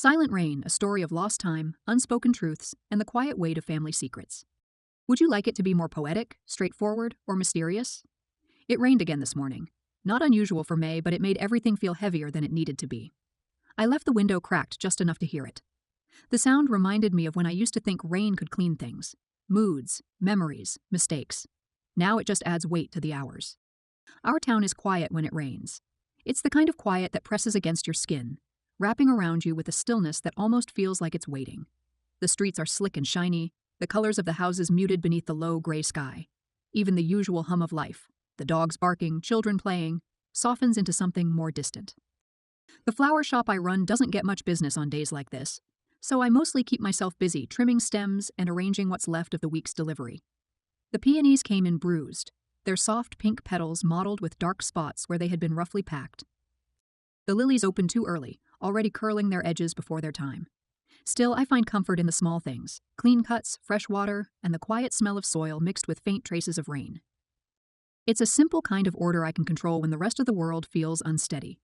Silent Rain, a story of lost time, unspoken truths, and the quiet weight of family secrets. Would you like it to be more poetic, straightforward, or mysterious? It rained again this morning. Not unusual for May, but it made everything feel heavier than it needed to be. I left the window cracked just enough to hear it. The sound reminded me of when I used to think rain could clean things. Moods, memories, mistakes. Now it just adds weight to the hours. Our town is quiet when it rains. It's the kind of quiet that presses against your skin, wrapping around you with a stillness that almost feels like it's waiting. The streets are slick and shiny, the colors of the houses muted beneath the low gray sky. Even the usual hum of life, the dogs barking, children playing, softens into something more distant. The flower shop I run doesn't get much business on days like this, so I mostly keep myself busy trimming stems and arranging what's left of the week's delivery. The peonies came in bruised, their soft pink petals mottled with dark spots where they had been roughly packed. The lilies opened too early, already curling their edges before their time. Still, I find comfort in the small things: clean cuts, fresh water, and the quiet smell of soil mixed with faint traces of rain. It's a simple kind of order I can control when the rest of the world feels unsteady.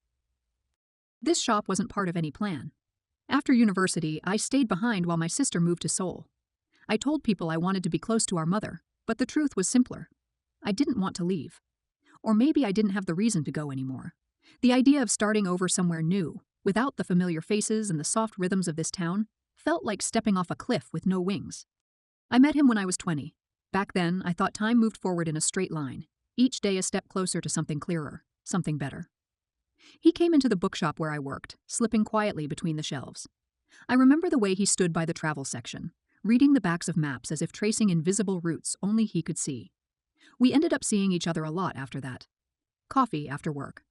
This shop wasn't part of any plan. After university, I stayed behind while my sister moved to Seoul. I told people I wanted to be close to our mother, but the truth was simpler. I didn't want to leave. Or maybe I didn't have the reason to go anymore. The idea of starting over somewhere new, without the familiar faces and the soft rhythms of this town, felt like stepping off a cliff with no wings. I met him when I was 20. Back then, I thought time moved forward in a straight line, each day a step closer to something clearer, something better. He came into the bookshop where I worked, slipping quietly between the shelves. I remember the way he stood by the travel section, reading the backs of maps as if tracing invisible routes only he could see. We ended up seeing each other a lot after that. Coffee after work.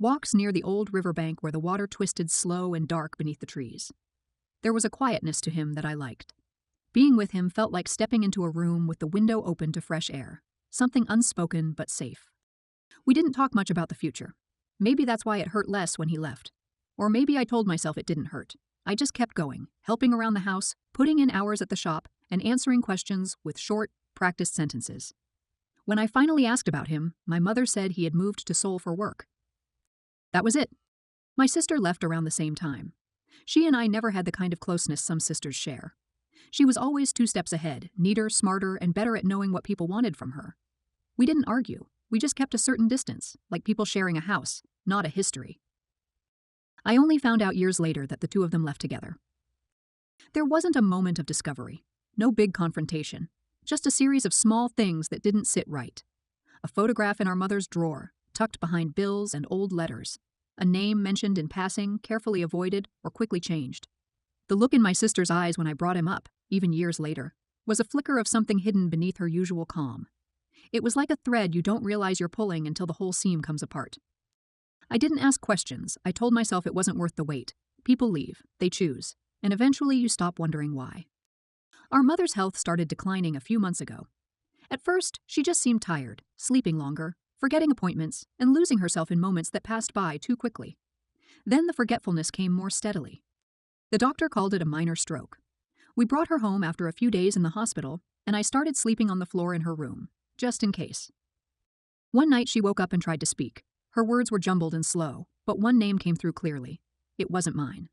Walks near the old riverbank where the water twisted slow and dark beneath the trees. There was a quietness to him that I liked. Being with him felt like stepping into a room with the window open to fresh air, something unspoken but safe. We didn't talk much about the future. Maybe that's why it hurt less when he left. Or maybe I told myself it didn't hurt. I just kept going, helping around the house, putting in hours at the shop, and answering questions with short, practiced sentences. When I finally asked about him, my mother said he had moved to Seoul for work. That was it. My sister left around the same time. She and I never had the kind of closeness some sisters share. She was always 2 steps ahead, neater, smarter, and better at knowing what people wanted from her. We didn't argue. We just kept a certain distance, like people sharing a house, not a history. I only found out years later that the two of them left together. There wasn't a moment of discovery, no big confrontation, just a series of small things that didn't sit right. A photograph in our mother's drawer, tucked behind bills and old letters. A name mentioned in passing, carefully avoided, or quickly changed. The look in my sister's eyes when I brought him up, even years later, was a flicker of something hidden beneath her usual calm. It was like a thread you don't realize you're pulling until the whole seam comes apart. I didn't ask questions. I told myself it wasn't worth the wait. People leave, they choose, and eventually you stop wondering why. Our mother's health started declining a few months ago. At first, she just seemed tired, sleeping longer, forgetting appointments, and losing herself in moments that passed by too quickly. Then the forgetfulness came more steadily. The doctor called it a minor stroke. We brought her home after a few days in the hospital, and I started sleeping on the floor in her room, just in case. One night she woke up and tried to speak. Her words were jumbled and slow, but one name came through clearly. It wasn't mine.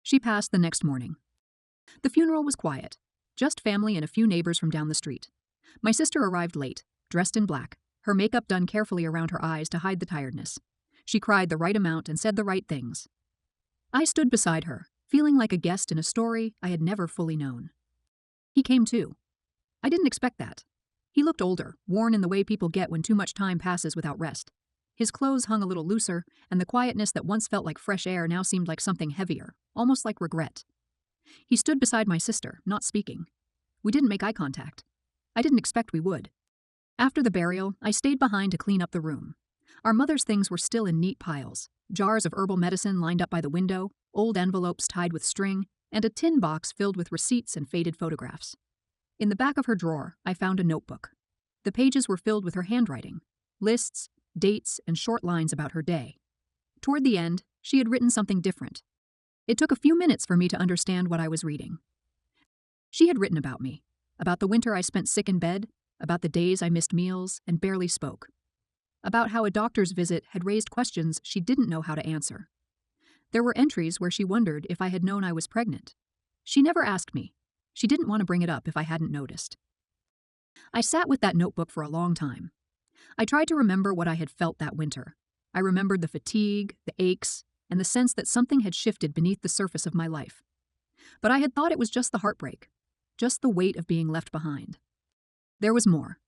She passed the next morning. The funeral was quiet, just family and a few neighbors from down the street. My sister arrived late, dressed in black, her makeup done carefully around her eyes to hide the tiredness. She cried the right amount and said the right things. I stood beside her, feeling like a guest in a story I had never fully known. He came too. I didn't expect that. He looked older, worn in the way people get when too much time passes without rest. His clothes hung a little looser, and the quietness that once felt like fresh air now seemed like something heavier, almost like regret. He stood beside my sister, not speaking. We didn't make eye contact. I didn't expect we would. After the burial, I stayed behind to clean up the room. Our mother's things were still in neat piles, jars of herbal medicine lined up by the window, old envelopes tied with string, and a tin box filled with receipts and faded photographs. In the back of her drawer, I found a notebook. The pages were filled with her handwriting, lists, dates, and short lines about her day. Toward the end, she had written something different. It took a few minutes for me to understand what I was reading. She had written about me, about the winter I spent sick in bed, about the days I missed meals and barely spoke, about how a doctor's visit had raised questions she didn't know how to answer. There were entries where she wondered if I had known I was pregnant. She never asked me. She didn't want to bring it up if I hadn't noticed. I sat with that notebook for a long time. I tried to remember what I had felt that winter. I remembered the fatigue, the aches, and the sense that something had shifted beneath the surface of my life. But I had thought it was just the heartbreak, just the weight of being left behind. There was more.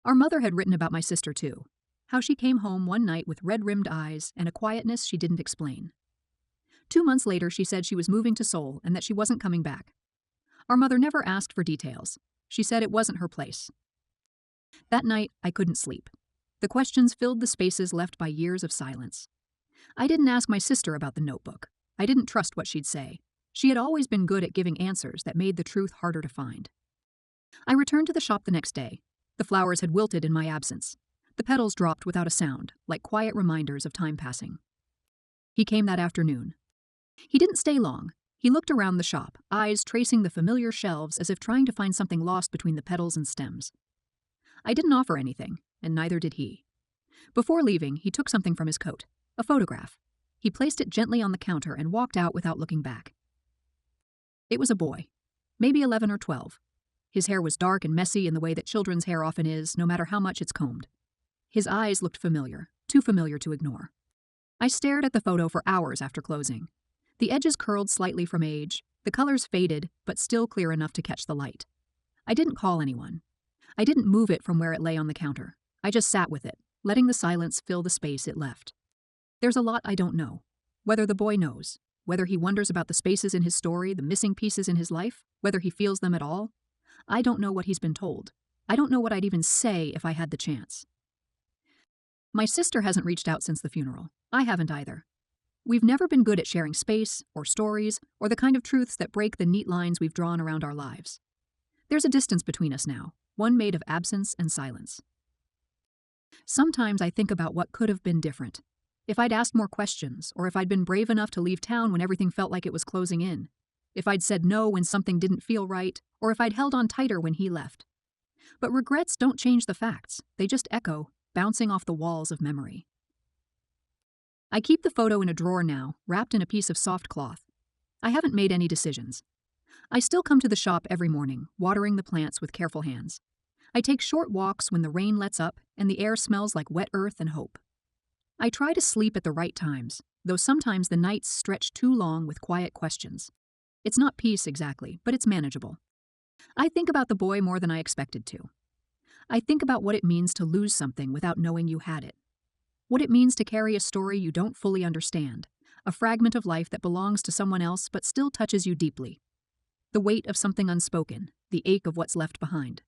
Our mother had written about my sister too, how she came home one night with red-rimmed eyes and a quietness she didn't explain. 2 months later, she said she was moving to Seoul and that she wasn't coming back. Our mother never asked for details. She said it wasn't her place. That night, I couldn't sleep. The questions filled the spaces left by years of silence. I didn't ask my sister about the notebook. I didn't trust what she'd say. She had always been good at giving answers that made the truth harder to find. I returned to the shop the next day. The flowers had wilted in my absence. The petals dropped without a sound, like quiet reminders of time passing. He came that afternoon. He didn't stay long. He looked around the shop, eyes tracing the familiar shelves as if trying to find something lost between the petals and stems. I didn't offer anything, and neither did he. Before leaving, he took something from his coat, a photograph. He placed it gently on the counter and walked out without looking back. It was a boy, maybe 11 or 12. His hair was dark and messy in the way that children's hair often is, no matter how much it's combed. His eyes looked familiar, too familiar to ignore. I stared at the photo for hours after closing. The edges curled slightly from age, the colors faded, but still clear enough to catch the light. I didn't call anyone. I didn't move it from where it lay on the counter. I just sat with it, letting the silence fill the space it left. There's a lot I don't know. Whether the boy knows, whether he wonders about the spaces in his story, the missing pieces in his life, whether he feels them at all. I don't know what he's been told. I don't know what I'd even say if I had the chance. My sister hasn't reached out since the funeral. I haven't either. We've never been good at sharing space, or stories, or the kind of truths that break the neat lines we've drawn around our lives. There's a distance between us now, one made of absence and silence. Sometimes I think about what could have been different. If I'd asked more questions, or if I'd been brave enough to leave town when everything felt like it was closing in. If I'd said no when something didn't feel right, or if I'd held on tighter when he left. But regrets don't change the facts. They just echo, bouncing off the walls of memory. I keep the photo in a drawer now, wrapped in a piece of soft cloth. I haven't made any decisions. I still come to the shop every morning, watering the plants with careful hands. I take short walks when the rain lets up and the air smells like wet earth and hope. I try to sleep at the right times, though sometimes the nights stretch too long with quiet questions. It's not peace exactly, but it's manageable. I think about the boy more than I expected to. I think about what it means to lose something without knowing you had it. What it means to carry a story you don't fully understand, a fragment of life that belongs to someone else but still touches you deeply. The weight of something unspoken, the ache of what's left behind.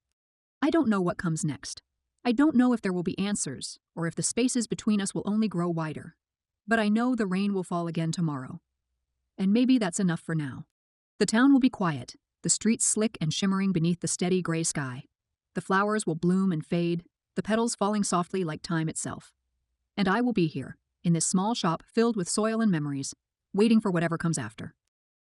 I don't know what comes next. I don't know if there will be answers, or if the spaces between us will only grow wider. But I know the rain will fall again tomorrow. And maybe that's enough for now. The town will be quiet, the streets slick and shimmering beneath the steady gray sky. The flowers will bloom and fade, the petals falling softly like time itself. And I will be here, in this small shop filled with soil and memories, waiting for whatever comes after.